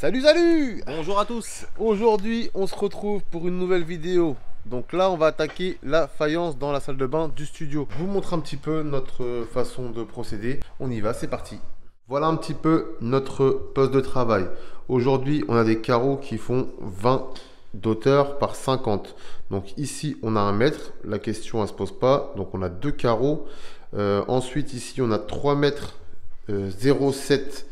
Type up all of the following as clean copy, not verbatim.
Salut! Bonjour à tous. Aujourd'hui, on se retrouve pour une nouvelle vidéo. Donc là, on va attaquer la faïence dans la salle de bain du studio. Je vous montre un petit peu notre façon de procéder. On y va, c'est parti. Voilà un petit peu notre poste de travail. Aujourd'hui, on a des carreaux qui font 20 d'auteur par 50. Donc ici, on a 1 mètre. La question, elle se pose pas. Donc on a 2 carreaux. Ensuite, ici, on a 3 mètres 0,7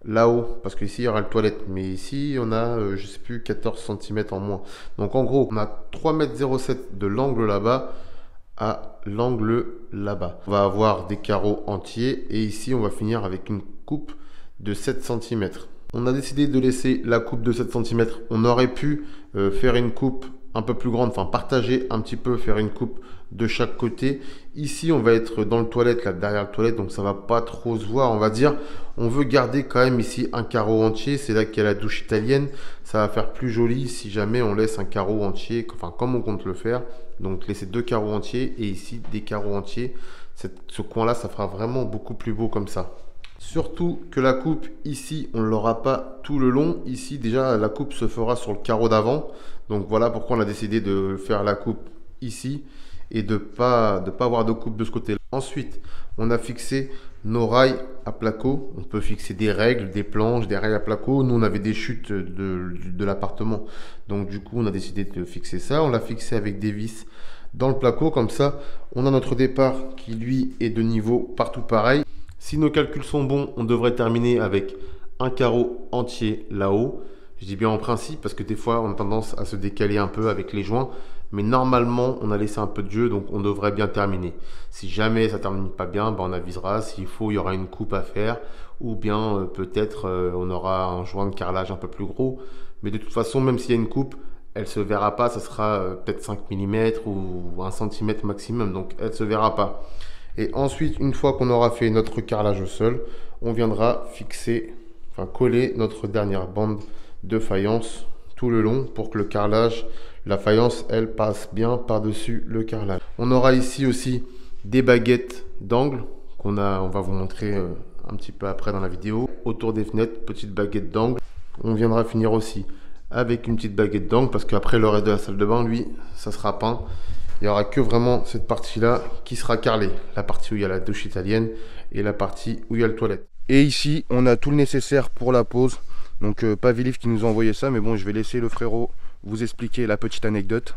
là-haut, parce qu'ici il y aura le toilette, mais ici on a je sais plus 14 cm en moins. Donc en gros on a 3,07 m de l'angle là-bas à l'angle là-bas. On va avoir des carreaux entiers et ici on va finir avec une coupe de 7 cm. On a décidé de laisser la coupe de 7 cm. On aurait pu faire une coupe un peu plus grande, enfin partager un petit peu, faire une coupe de chaque côté. Ici on va être dans le toilette, là derrière le toilette, donc ça va pas trop se voir, on va dire. On veut garder quand même ici un carreau entier, c'est là qu'il y a la douche italienne. Ça va faire plus joli si jamais on laisse un carreau entier, enfin comme on compte le faire. Donc laisser 2 carreaux entiers et ici des carreaux entiers. Ce coin là, ça fera vraiment beaucoup plus beau comme ça. Surtout que la coupe ici, on ne l'aura pas tout le long. Ici déjà la coupe se fera sur le carreau d'avant. Donc voilà pourquoi on a décidé de faire la coupe ici et de pas avoir de coupe de ce côté-là. Ensuite, on a fixé nos rails à placo. On peut fixer des règles, des planches, des rails à placo. Nous, on avait des chutes de l'appartement. Donc du coup, on a décidé de fixer ça. On l'a fixé avec des vis dans le placo. Comme ça, on a notre départ qui, lui, est de niveau partout pareil. Si nos calculs sont bons, on devrait terminer avec un carreau entier là-haut. Je dis bien en principe parce que des fois, on a tendance à se décaler un peu avec les joints. Mais normalement, on a laissé un peu de jeu, donc on devrait bien terminer. Si jamais ça ne termine pas bien, ben on avisera. S'il faut, il y aura une coupe à faire. Ou bien peut-être on aura un joint de carrelage un peu plus gros. Mais de toute façon, même s'il y a une coupe, elle ne se verra pas. Ça sera peut-être 5 mm ou 1 cm maximum. Donc elle ne se verra pas. Et ensuite, une fois qu'on aura fait notre carrelage au sol, on viendra fixer, enfin coller notre dernière bande de faïence tout le long pour que le carrelage, la faïence, elle passe bien par-dessus le carrelage. On aura ici aussi des baguettes d'angle on va vous montrer un petit peu après dans la vidéo. Autour des fenêtres, petite baguette d'angle. On viendra finir aussi avec une petite baguette d'angle parce qu'après le reste de la salle de bain, lui, ça sera peint. Il n'y aura que vraiment cette partie-là qui sera carrelée. La partie où il y a la douche italienne et la partie où il y a le toilette. Et ici, on a tout le nécessaire pour la pose. Donc pas Vélif qui nous a envoyé ça, mais bon, je vais laisser le frérot vous expliquer la petite anecdote.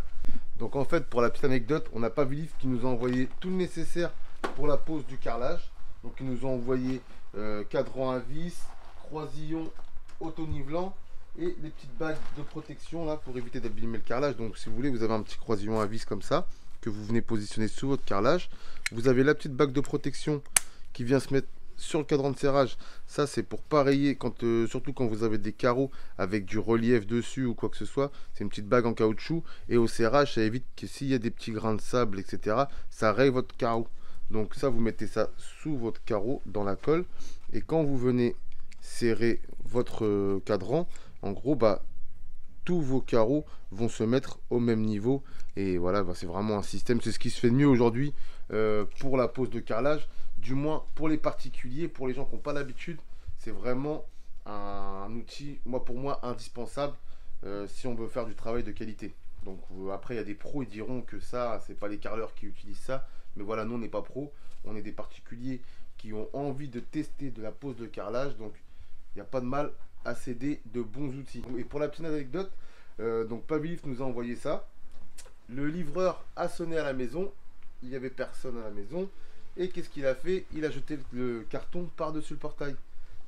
Donc en fait, pour la petite anecdote, on n'a pas Vélif qui nous a envoyé tout le nécessaire pour la pose du carrelage. Donc ils nous ont envoyé cadran à vis, croisillon auto-nivelant et les petites bagues de protection là pour éviter d'abîmer le carrelage. Donc si vous voulez, vous avez un petit croisillon à vis comme ça que vous venez positionner sous votre carrelage. Vous avez la petite bague de protection qui vient se mettre sur le cadran de serrage. Ça c'est pour pas rayer surtout quand vous avez des carreaux avec du relief dessus ou quoi que ce soit. C'est une petite bague en caoutchouc et au serrage ça évite que s'il y a des petits grains de sable etc, ça raye votre carreau. Donc ça vous mettez ça sous votre carreau dans la colle et quand vous venez serrer votre cadran, en gros bah tous vos carreaux vont se mettre au même niveau et voilà, bah, c'est vraiment un système, c'est ce qui se fait de mieux aujourd'hui pour la pose de carrelage, du moins pour les particuliers, pour les gens qui n'ont pas l'habitude. C'est vraiment un outil, pour moi indispensable si on veut faire du travail de qualité. Donc après il y a des pros, ils diront que ça c'est pas les carreleurs qui utilisent ça, mais voilà, nous on n'est pas pros, on est des particuliers qui ont envie de tester de la pose de carrelage, donc il n'y a pas de mal à céder de bons outils. Et pour la petite anecdote, donc Pavlif nous a envoyé ça. Le livreur a sonné à la maison, il n'y avait personne à la maison. Et qu'est-ce qu'il a fait? Il a jeté le carton par-dessus le portail.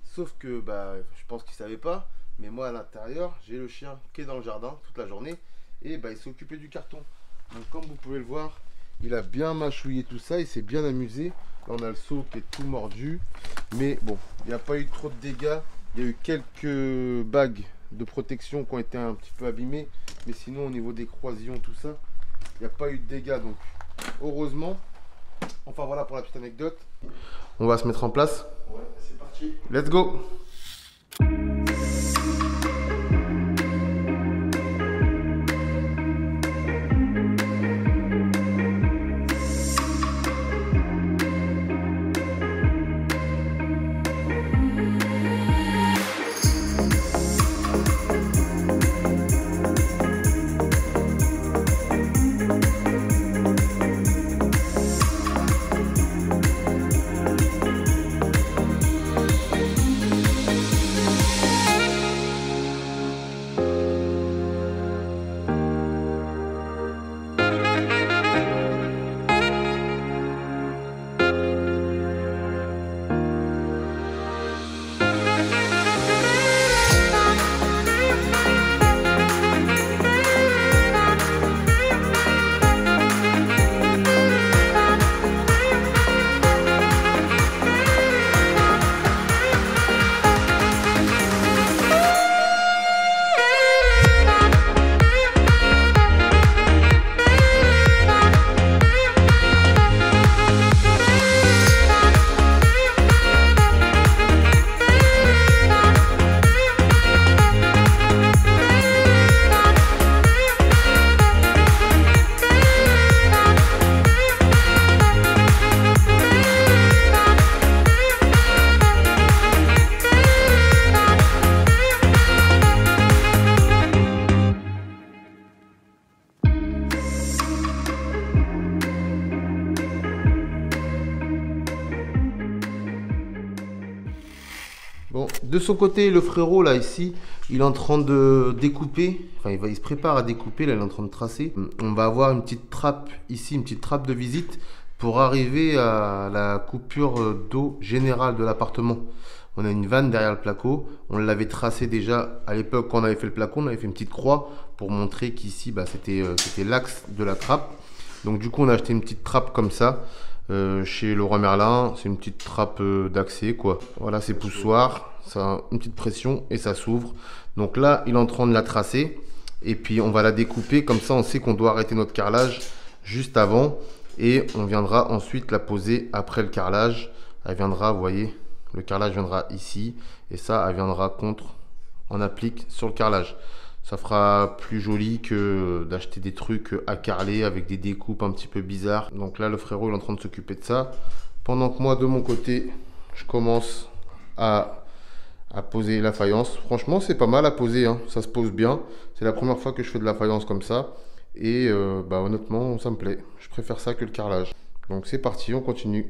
Sauf que bah, je pense qu'il ne savait pas, mais moi à l'intérieur, j'ai le chien qui est dans le jardin toute la journée. Et bah, il s'est occupé du carton. Donc comme vous pouvez le voir, il a bien mâchouillé tout ça, il s'est bien amusé. Là on a le seau qui est tout mordu. Mais bon, il n'y a pas eu trop de dégâts. Il y a eu quelques bagues de protection qui ont été un petit peu abîmées. Mais sinon au niveau des croisillons, tout ça, il n'y a pas eu de dégâts. Donc heureusement. Enfin voilà pour la petite anecdote. On va se mettre en place. Ouais, c'est parti. Let's go. De son côté, le frérot là ici, il est en train de découper, enfin il se prépare à découper, là il est en train de tracer. On va avoir une petite trappe ici, une petite trappe de visite pour arriver à la coupure d'eau générale de l'appartement. On a une vanne derrière le placo, on l'avait tracé déjà à l'époque quand on avait fait le placo, on avait fait une petite croix pour montrer qu'ici c'était l'axe de la trappe. Donc du coup on a acheté une petite trappe comme ça. Chez Leroy Merlin, c'est une petite trappe d'accès quoi. Voilà, c'est poussoir, ça a une petite pression et ça s'ouvre. Donc là, il est en train de la tracer et puis on va la découper. Comme ça, on sait qu'on doit arrêter notre carrelage juste avant et on viendra ensuite la poser après le carrelage. Elle viendra, vous voyez, le carrelage viendra ici et ça, elle viendra contre, on applique sur le carrelage. Ça fera plus joli que d'acheter des trucs à carreler avec des découpes un petit peu bizarres. Donc là, le frérot il est en train de s'occuper de ça. Pendant que moi, de mon côté, je commence à poser la faïence. Franchement, c'est pas mal à poser, hein. Ça se pose bien. C'est la première fois que je fais de la faïence comme ça. Et honnêtement, ça me plaît. Je préfère ça que le carrelage. Donc c'est parti, on continue.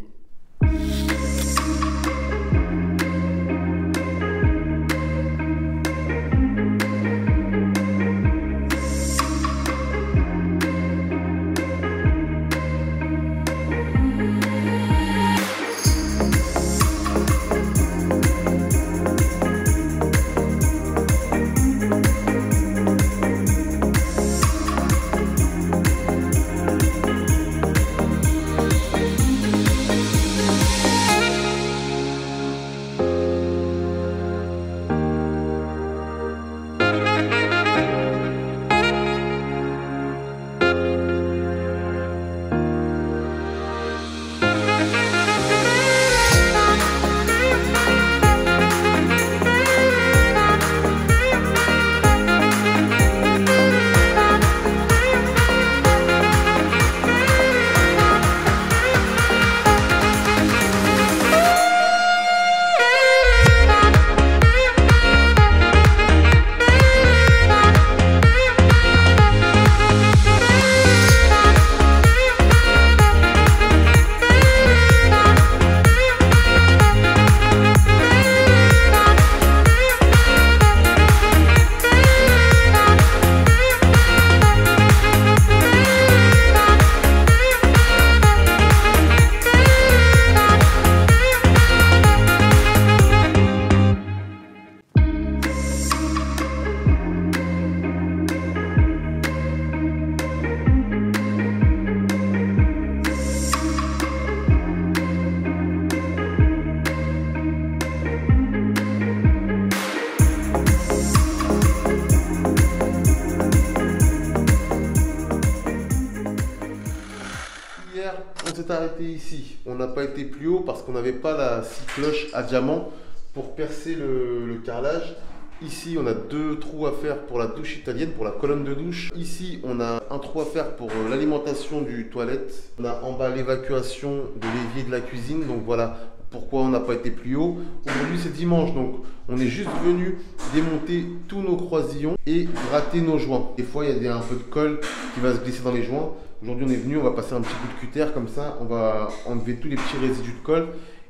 On s'est arrêté ici, on n'a pas été plus haut parce qu'on n'avait pas la scie cloche à diamant pour percer le carrelage. Ici on a 2 trous à faire pour la douche italienne, pour la colonne de douche. Ici on a un trou à faire pour l'alimentation du toilette. On a en bas l'évacuation de l'évier de la cuisine, donc voilà pourquoi on n'a pas été plus haut. Aujourd'hui c'est dimanche, donc on est juste venu démonter tous nos croisillons et gratter nos joints. Des fois il y a un peu de colle qui va se glisser dans les joints. Aujourd'hui on est venu, on va passer un petit coup de cutter comme ça, on va enlever tous les petits résidus de colle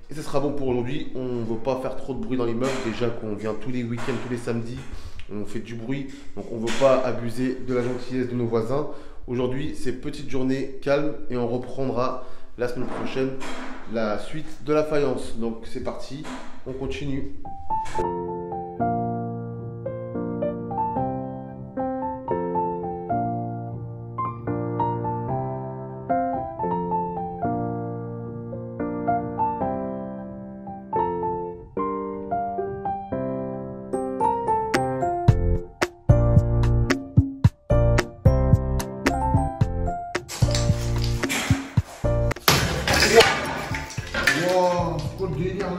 et ce sera bon pour aujourd'hui. On ne veut pas faire trop de bruit dans l'immeuble, déjà qu'on vient tous les week-ends, tous les samedis, on fait du bruit, donc on ne veut pas abuser de la gentillesse de nos voisins. Aujourd'hui c'est petite journée calme et on reprendra la semaine prochaine la suite de la faïence. Donc c'est parti, on continue. Wow, quoi de délire là.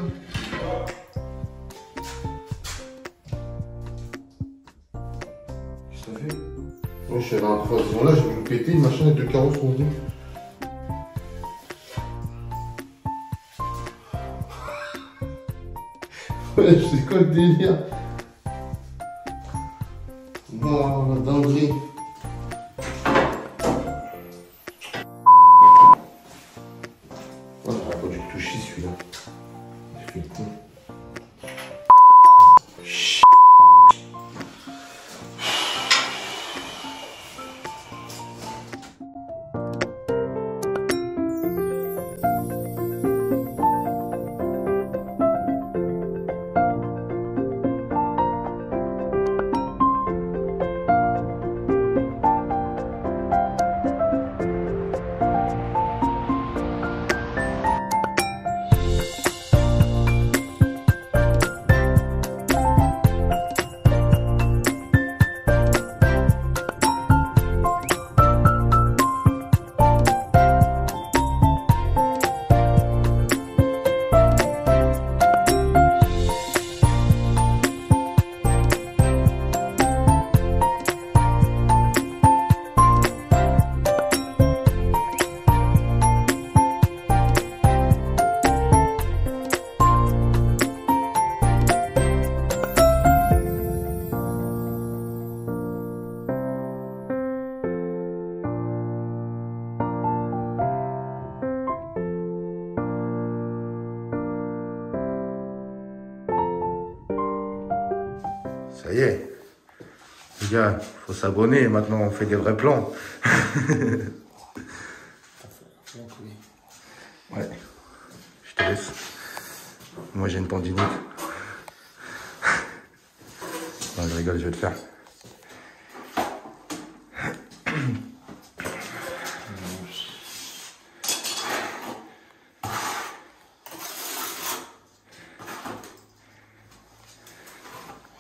Qu'est-ce que t'as fait? Ouais, je suis allé à un croisillon là, j'ai voulu péter, le machin avec 2 carreaux sont venus. Ouais, c'est quoi le délire? Wow, la dinguerie. Oh, j'aurais pas dû le toucher celui-là. J'ai fait le con. Ça y est, les gars, faut s'abonner, maintenant on fait des vrais plans. Ouais, je te laisse. Moi j'ai une tendinite. Non, je rigole, je vais le faire.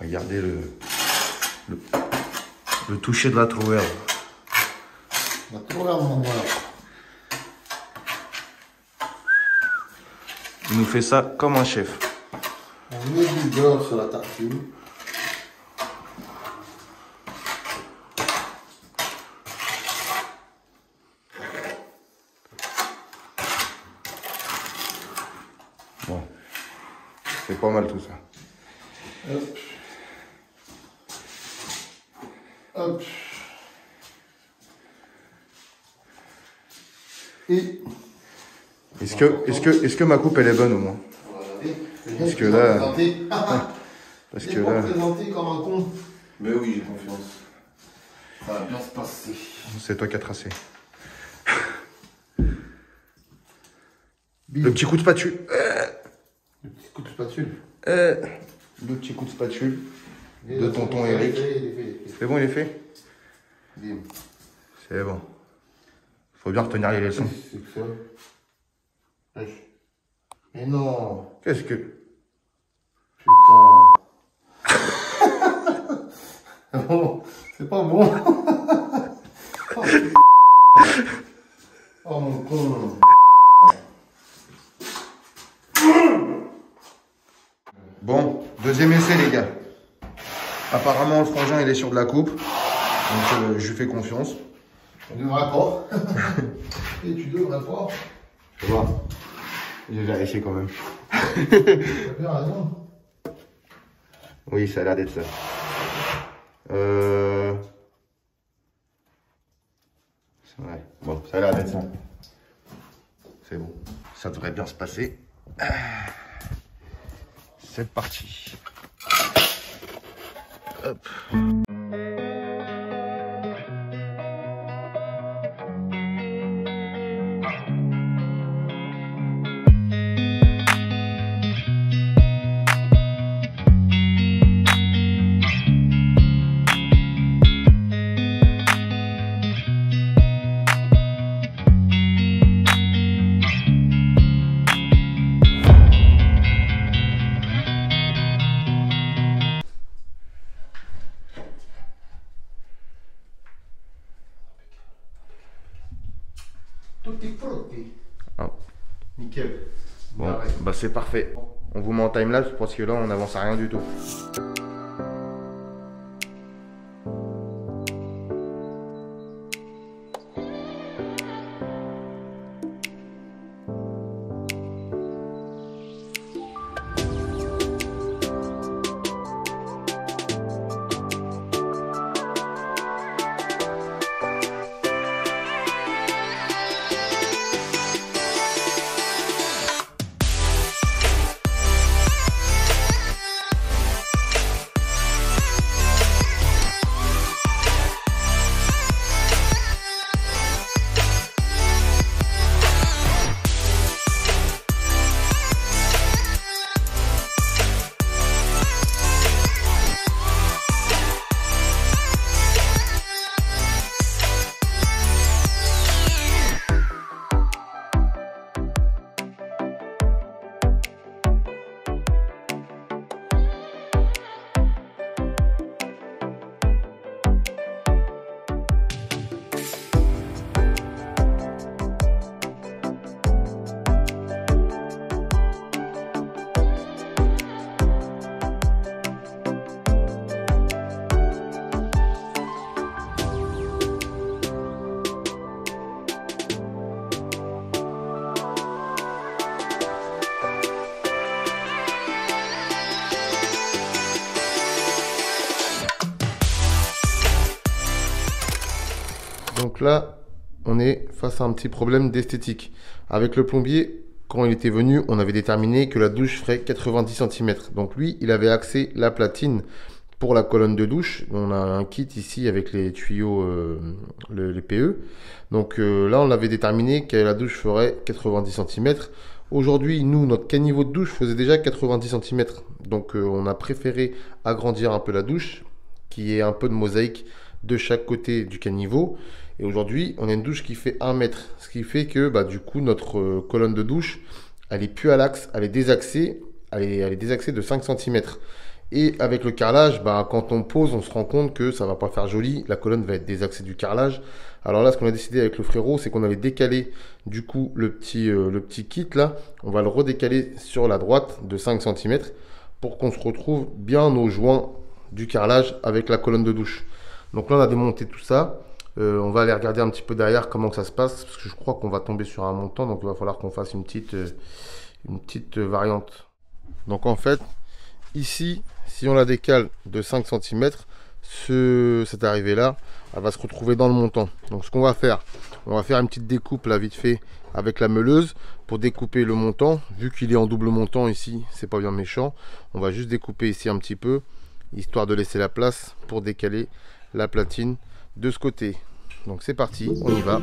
Regardez le toucher de la trouère. La trouère, mon gars. Il nous fait ça comme un chef. On met du beurre sur la tartine. Bon, c'est pas mal tout ça. Hop. Hop. Et Est-ce que ma coupe elle est bonne au moins? Parce que là, parce que là, présenté comme un con. Mais oui, j'ai confiance. Ça va bien se passer. c'est toi qui as tracé. Le petit coup de spatule. Le petit coup de spatule. Le petit coup de spatule de tonton Eric. C'est bon, il est fait? Bim. C'est bon. Faut bien retenir les leçons. C'est que ça. Wesh. Mais non. Qu'est-ce que... Putain. Oh, c'est pas bon. Oh mon con. Bon, deuxième essai les gars. Apparemment le frangin il est sur de la coupe. Donc je lui fais confiance. On devrait pas. Et tu devrais pas. Tu vois, j'ai vérifié quand même. T'as bien raison. Oui, ça a l'air d'être ça. Ouais, bon, ça a l'air d'être ça. C'est bon, ça devrait bien se passer. C'est parti. Hop. Tout est frotté. Ah. Nickel. Bon, Pareil. bah c'est parfait. On vous met en timelapse parce que là on n'avance à rien du tout. là, on est face à un petit problème d'esthétique. Avec le plombier, quand il était venu, on avait déterminé que la douche ferait 90 cm. Donc lui, il avait axé la platine pour la colonne de douche. On a un kit ici avec les tuyaux, les PE. Donc là, on l'avait déterminé que la douche ferait 90 cm. Aujourd'hui, nous, notre caniveau de douche faisait déjà 90 cm. Donc on a préféré agrandir un peu la douche, qu'il y ait un peu de mosaïque de chaque côté du caniveau. Et aujourd'hui, on a une douche qui fait 1 mètre. Ce qui fait que du coup, notre colonne de douche, elle est plus à l'axe, elle est désaxée. Elle est désaxée de 5 cm. Et avec le carrelage, quand on pose, on se rend compte que ça va pas faire joli. La colonne va être désaxée du carrelage. Alors là, ce qu'on a décidé avec le frérot, c'est qu'on avait décalé du coup le petit kit là. On va le redécaler sur la droite de 5 cm pour qu'on se retrouve bien au joint du carrelage avec la colonne de douche. Donc là, on a démonté tout ça. On va aller regarder un petit peu derrière comment que ça se passe, parce que je crois qu'on va tomber sur un montant, donc il va falloir qu'on fasse une petite variante. Donc en fait, ici, si on la décale de 5 cm, cette arrivée là, elle va se retrouver dans le montant. Donc ce qu'on va faire, on va faire une petite découpe là vite fait avec la meuleuse pour découper le montant. Vu qu'il est en double montant ici, c'est pas bien méchant. On va juste découper ici un petit peu, histoire de laisser la place pour décaler la platine de ce côté. Donc c'est parti, on y va.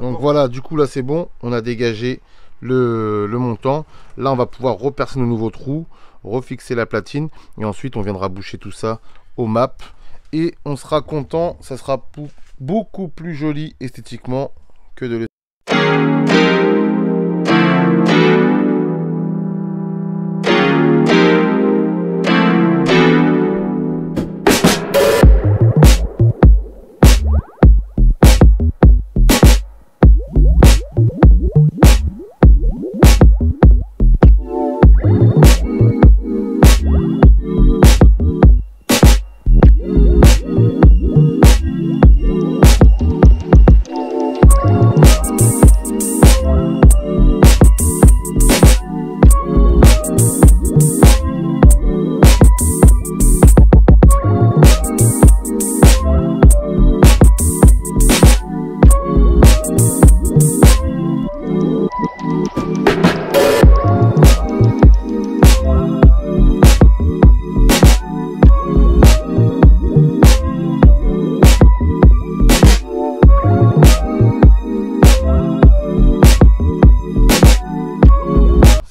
Donc voilà, du coup là c'est bon, on a dégagé le montant. Là on va pouvoir repercer nos nouveaux trous, refixer la platine et ensuite on viendra boucher tout ça au map et on sera content. Ça sera beaucoup plus joli esthétiquement que de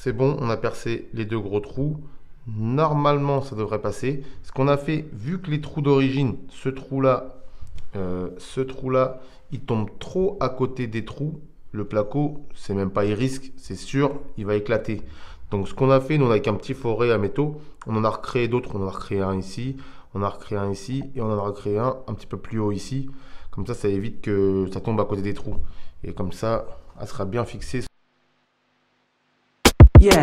C'est bon, on a percé les deux gros trous. Normalement, ça devrait passer. Ce qu'on a fait, vu que les trous d'origine, ce trou-là, il tombe trop à côté des trous, le placo, c'est même pas il risque, c'est sûr, il va éclater. Donc ce qu'on a fait, nous, avec un petit forêt à métaux, on en a recréé d'autres. On en a recréé un ici, on en a recréé un ici, et on en a recréé un petit peu plus haut ici. Comme ça évite que ça tombe à côté des trous. Et comme ça, elle sera bien fixée. Yeah.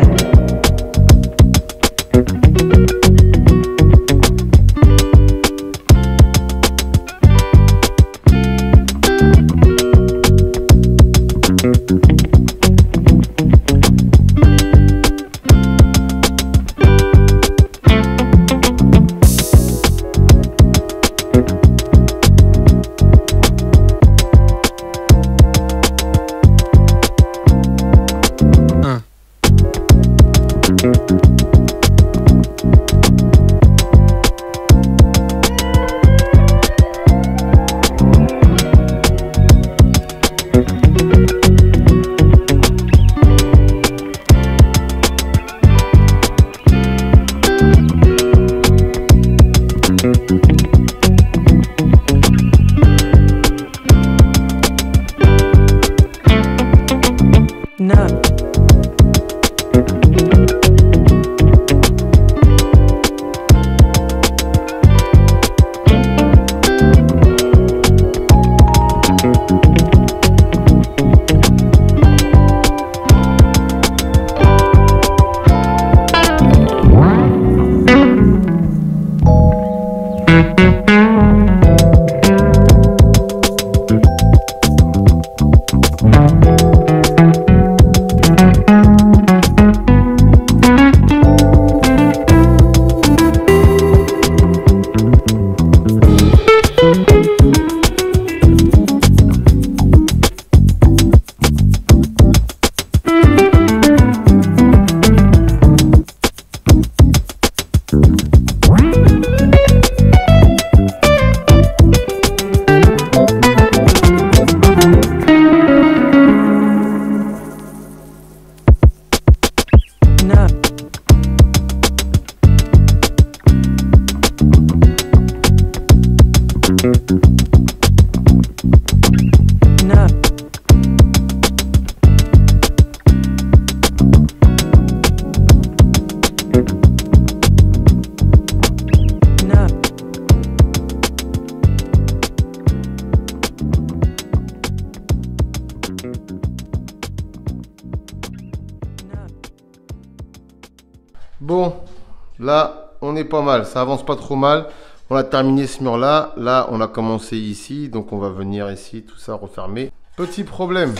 Là, on est pas mal. Ça avance pas trop mal. On a terminé ce mur-là. Là, on a commencé ici. Donc, on va venir ici, tout ça refermer. Petit problème.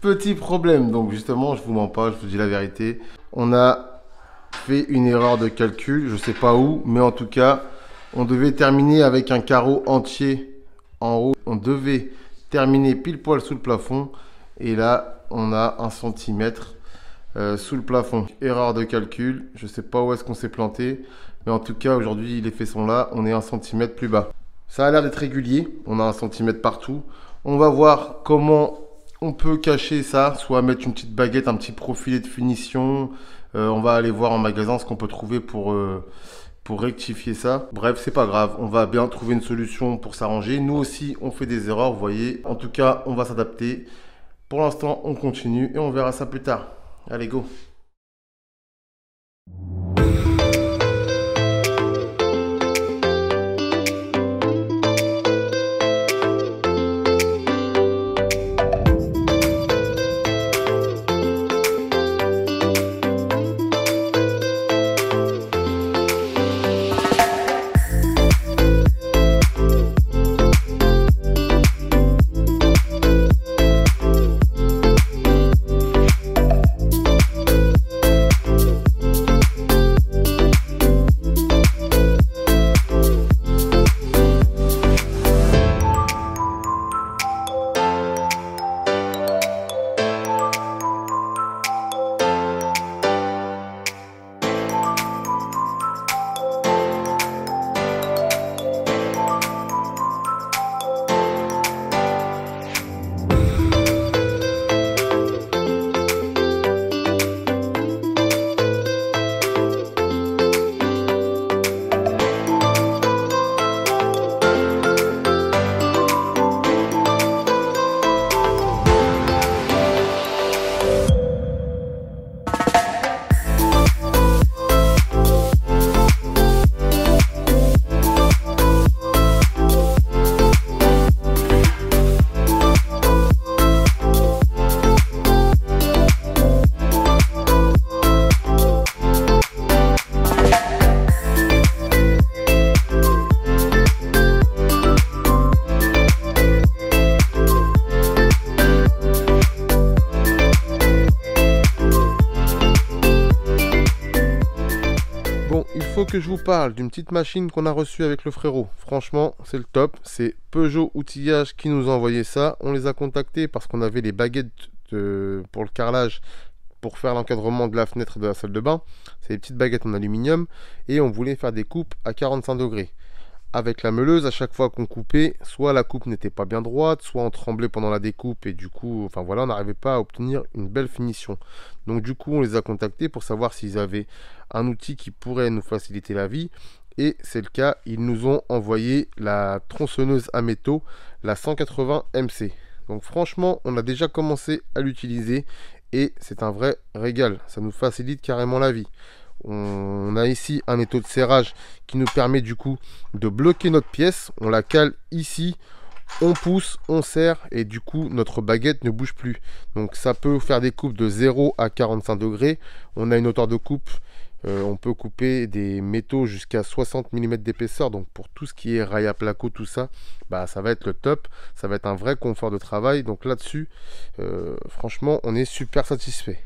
Petit problème. Donc, justement, je vous mens pas, je vous dis la vérité. On a fait une erreur de calcul. Je sais pas où, mais en tout cas, on devait terminer avec un carreau entier en haut. On devait terminer pile poil sous le plafond. Et là, on a 1 centimètre sous le plafond. Erreur de calcul. Je sais pas où est-ce qu'on s'est planté. Mais en tout cas, aujourd'hui, les faits sont là. On est 1 centimètre plus bas. Ça a l'air d'être régulier. On a 1 centimètre partout. On va voir comment on peut cacher ça. Soit mettre une petite baguette, un petit profilet de finition. On va aller voir en magasin ce qu'on peut trouver pour rectifier ça. Bref, c'est pas grave. On va bien trouver une solution pour s'arranger. Nous aussi, on fait des erreurs, vous voyez. En tout cas, on va s'adapter. Pour l'instant, on continue et on verra ça plus tard. Allez, go! Que je vous parle d'une petite machine qu'on a reçue avec le frérot. Franchement, c'est le top. C'est Peugeot Outillage qui nous a envoyé ça. On les a contactés parce qu'on avait les baguettes pour le carrelage, pour faire l'encadrement de la fenêtre de la salle de bain. C'est des petites baguettes en aluminium et on voulait faire des coupes à 45 degrés. Avec la meuleuse, à chaque fois qu'on coupait, soit la coupe n'était pas bien droite, soit on tremblait pendant la découpe et du coup, enfin voilà, on n'arrivait pas à obtenir une belle finition. Donc du coup, on les a contactés pour savoir s'ils avaient un outil qui pourrait nous faciliter la vie. Et c'est le cas, ils nous ont envoyé la tronçonneuse à métaux, la 180 MC. Donc franchement, on a déjà commencé à l'utiliser et c'est un vrai régal. Ça nous facilite carrément la vie. On a ici un étau de serrage qui nous permet du coup de bloquer notre pièce. On la cale ici, on pousse, on serre et du coup notre baguette ne bouge plus. Donc ça peut faire des coupes de 0 à 45 degrés. On a une hauteur de coupe, on peut couper des métaux jusqu'à 60 mm d'épaisseur. Donc pour tout ce qui est rail à placo, tout ça, bah, ça va être le top. Ça va être un vrai confort de travail. Donc là-dessus, franchement, on est super satisfait.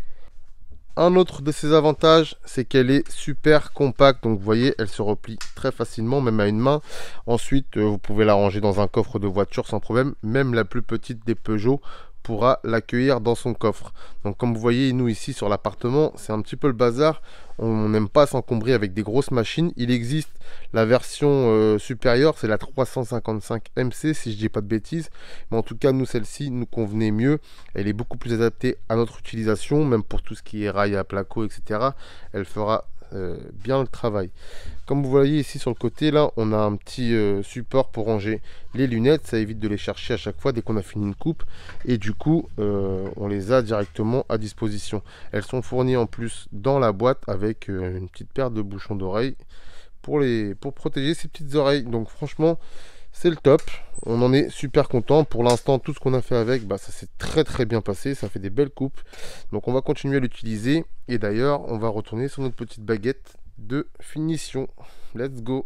Un autre de ses avantages, c'est qu'elle est super compacte. Donc vous voyez, elle se replie très facilement, même à une main. Ensuite, vous pouvez la ranger dans un coffre de voiture sans problème. Même la plus petite des Peugeot pourra l'accueillir dans son coffre. Donc comme vous voyez, nous ici sur l'appartement, c'est un petit peu le bazar. On n'aime pas s'encombrer avec des grosses machines. Il existe la version supérieure, c'est la 355 MC si je dis pas de bêtises. Mais en tout cas, nous, celle-ci nous convenait mieux. Elle est beaucoup plus adaptée à notre utilisation, même pour tout ce qui est rail à placo, etc. Elle fera bien le travail. Comme vous voyez ici sur le côté, là, on a un petit support pour ranger les lunettes. Ça évite de les chercher à chaque fois dès qu'on a fini une coupe. Et du coup, on les a directement à disposition. Elles sont fournies en plus dans la boîte avec une petite paire de bouchons d'oreilles pour protéger ces petites oreilles. Donc franchement, c'est le top. On en est super content. Pour l'instant, tout ce qu'on a fait avec, bah, ça s'est très bien passé. Ça fait des belles coupes. Donc on va continuer à l'utiliser. Et d'ailleurs, on va retourner sur notre petite baguette de finition. Let's go!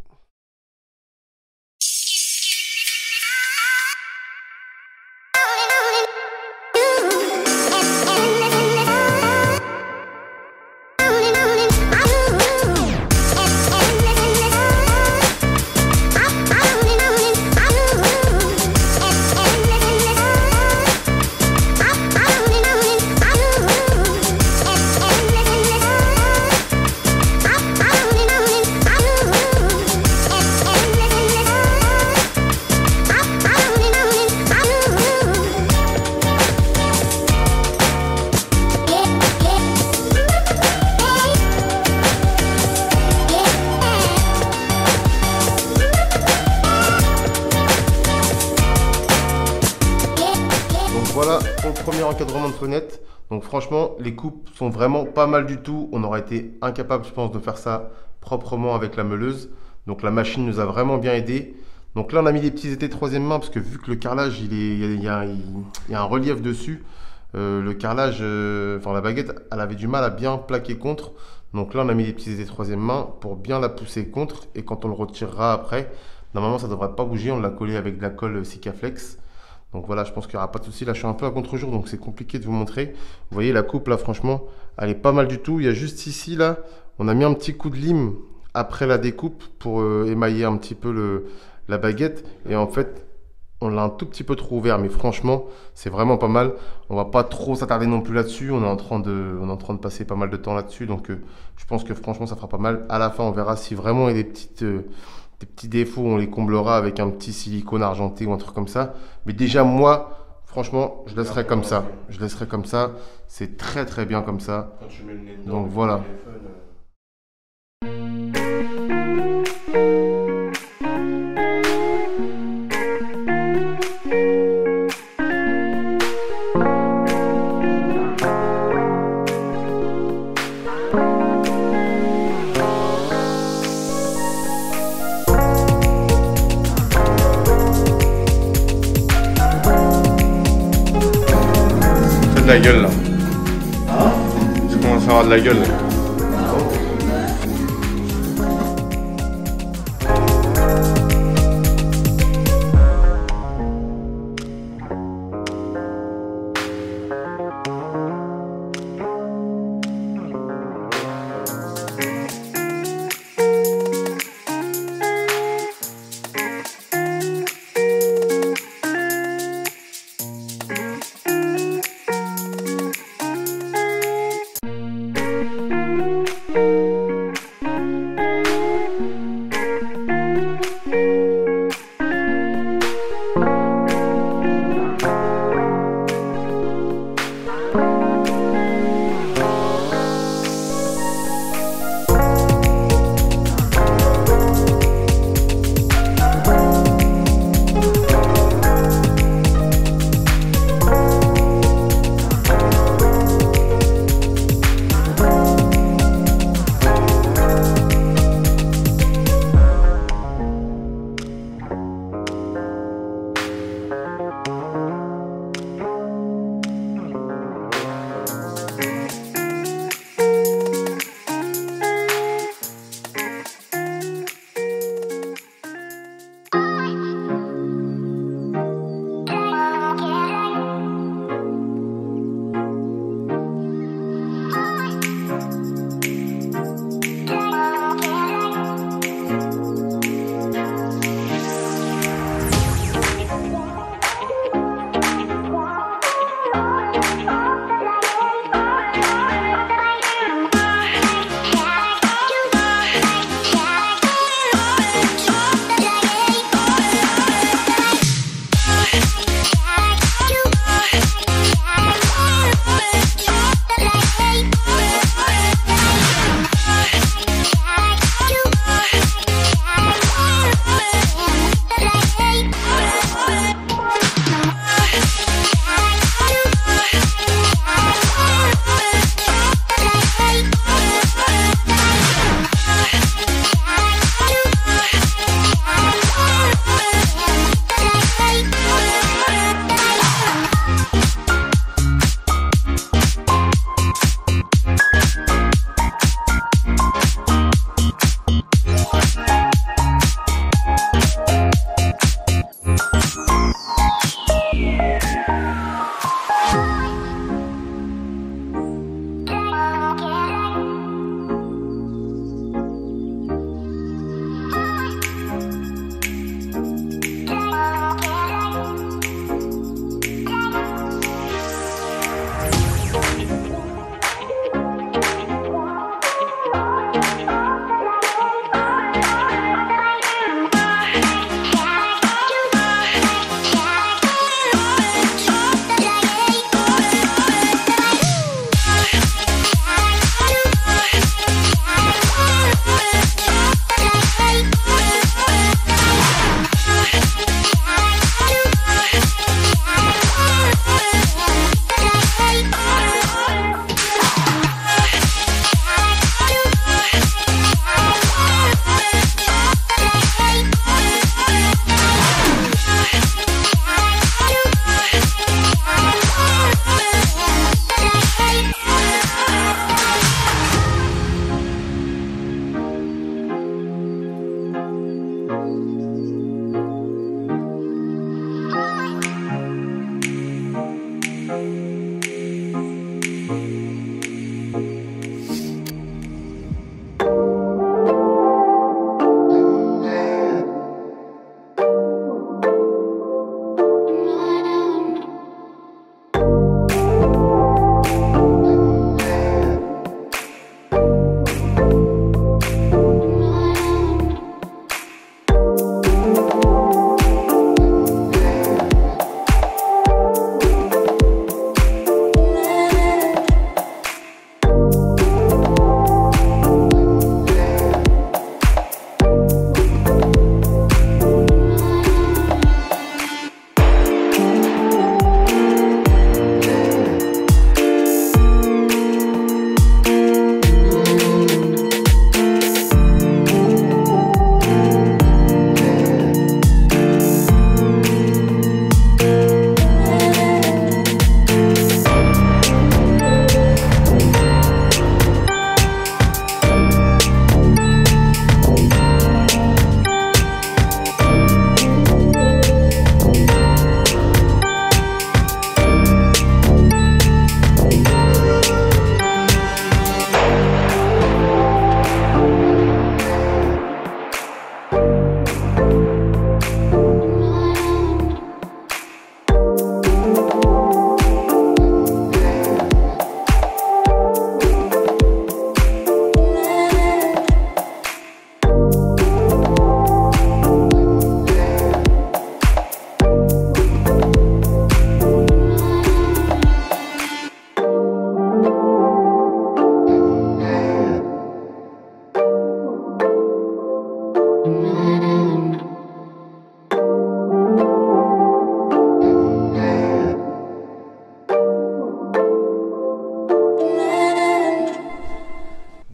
Voilà pour le premier encadrement de fenêtre. Donc franchement, les coupes sont vraiment pas mal du tout. On aurait été incapable, je pense, de faire ça proprement avec la meuleuse. Donc la machine nous a vraiment bien aidé. Donc là, on a mis des petits étais troisième main parce que vu que le carrelage, il y a un relief dessus, le carrelage, enfin la baguette, elle avait du mal à bien plaquer contre. Donc là, on a mis des petits étais troisième main pour bien la pousser contre. Et quand on le retirera après, normalement, ça ne devrait pas bouger. On l'a collé avec de la colle Sikaflex. Donc voilà, je pense qu'il n'y aura pas de souci. Là, je suis un peu à contre-jour, donc c'est compliqué de vous montrer. Vous voyez, la coupe, là, franchement, elle est pas mal du tout. Il y a juste ici, là, on a mis un petit coup de lime après la découpe pour émailler un petit peu la baguette. Et en fait, on l'a un tout petit peu trop ouvert. Mais franchement, c'est vraiment pas mal. On va pas trop s'attarder non plus là-dessus. On est en train de passer pas mal de temps là-dessus. Donc, je pense que franchement, ça fera pas mal. À la fin, on verra si vraiment il y a des petits défauts, on les comblera avec un petit silicone argenté ou un truc comme ça. Mais déjà, moi, franchement, je laisserai comme ça. Je laisserai comme ça. C'est très bien comme ça. Quand tu mets le nez dedans, donc voilà. De la gueule là. Je commence à avoir de la gueule là.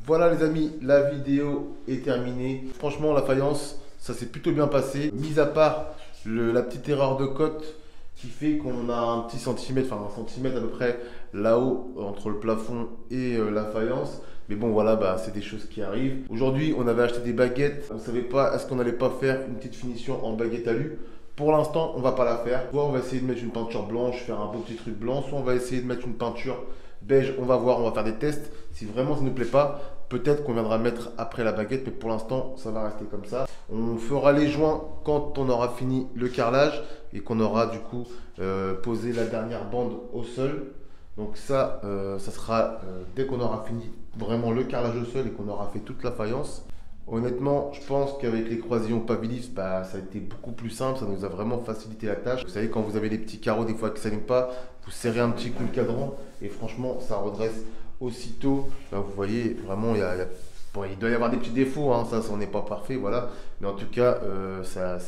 Voilà les amis, la vidéo est terminée. Franchement, la faïence, ça s'est plutôt bien passé. Mis à part la petite erreur de cote qui fait qu'on a un petit centimètre, enfin 1 centimètre à peu près là-haut entre le plafond et la faïence. Mais bon voilà, bah, c'est des choses qui arrivent. Aujourd'hui, on avait acheté des baguettes. On ne savait pas, est-ce qu'on n'allait pas faire une petite finition en baguette alu. Pour l'instant, on va pas la faire. Soit on va essayer de mettre une peinture blanche, faire un beau petit truc blanc. Soit on va essayer de mettre une peinture beige. On va voir, on va faire des tests. Si vraiment ça ne nous plaît pas, peut-être qu'on viendra mettre après la baguette. Mais pour l'instant, ça va rester comme ça. On fera les joints quand on aura fini le carrelage et qu'on aura du coup posé la dernière bande au sol. Donc ça, ça sera dès qu'on aura fini vraiment le carrelage au sol et qu'on aura fait toute la faïence. Honnêtement, je pense qu'avec les croisillons Pavilift, bah, ça a été beaucoup plus simple, ça nous a vraiment facilité la tâche. Vous savez, quand vous avez les petits carreaux des fois qui ne s'alignent pas, vous serrez un petit coup le cadran et franchement, ça redresse aussitôt. Là, vous voyez, vraiment, bon, il doit y avoir des petits défauts, hein, ça on n'est pas parfait, voilà. Mais en tout cas, ça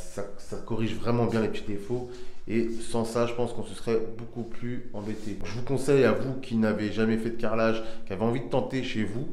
corrige vraiment bien les petits défauts. Et sans ça, je pense qu'on se serait beaucoup plus embêté. Je vous conseille à vous qui n'avez jamais fait de carrelage, qui avez envie de tenter chez vous,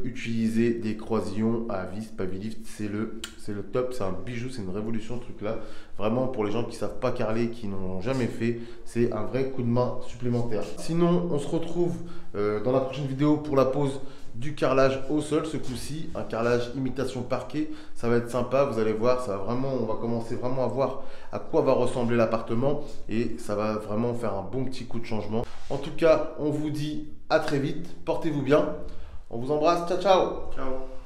utilisez des croisillons à vis Pavilift, c'est le top, c'est un bijou, c'est une révolution ce truc là. Vraiment pour les gens qui ne savent pas carreler, qui n'ont jamais fait, c'est un vrai coup de main supplémentaire. Sinon, on se retrouve dans la prochaine vidéo pour la pose du carrelage au sol, ce coup-ci, un carrelage imitation parquet. Ça va être sympa, vous allez voir, ça va vraiment, on va commencer vraiment à voir à quoi va ressembler l'appartement et ça va vraiment faire un bon petit coup de changement. En tout cas, on vous dit à très vite, portez-vous bien, on vous embrasse, ciao ciao. Ciao.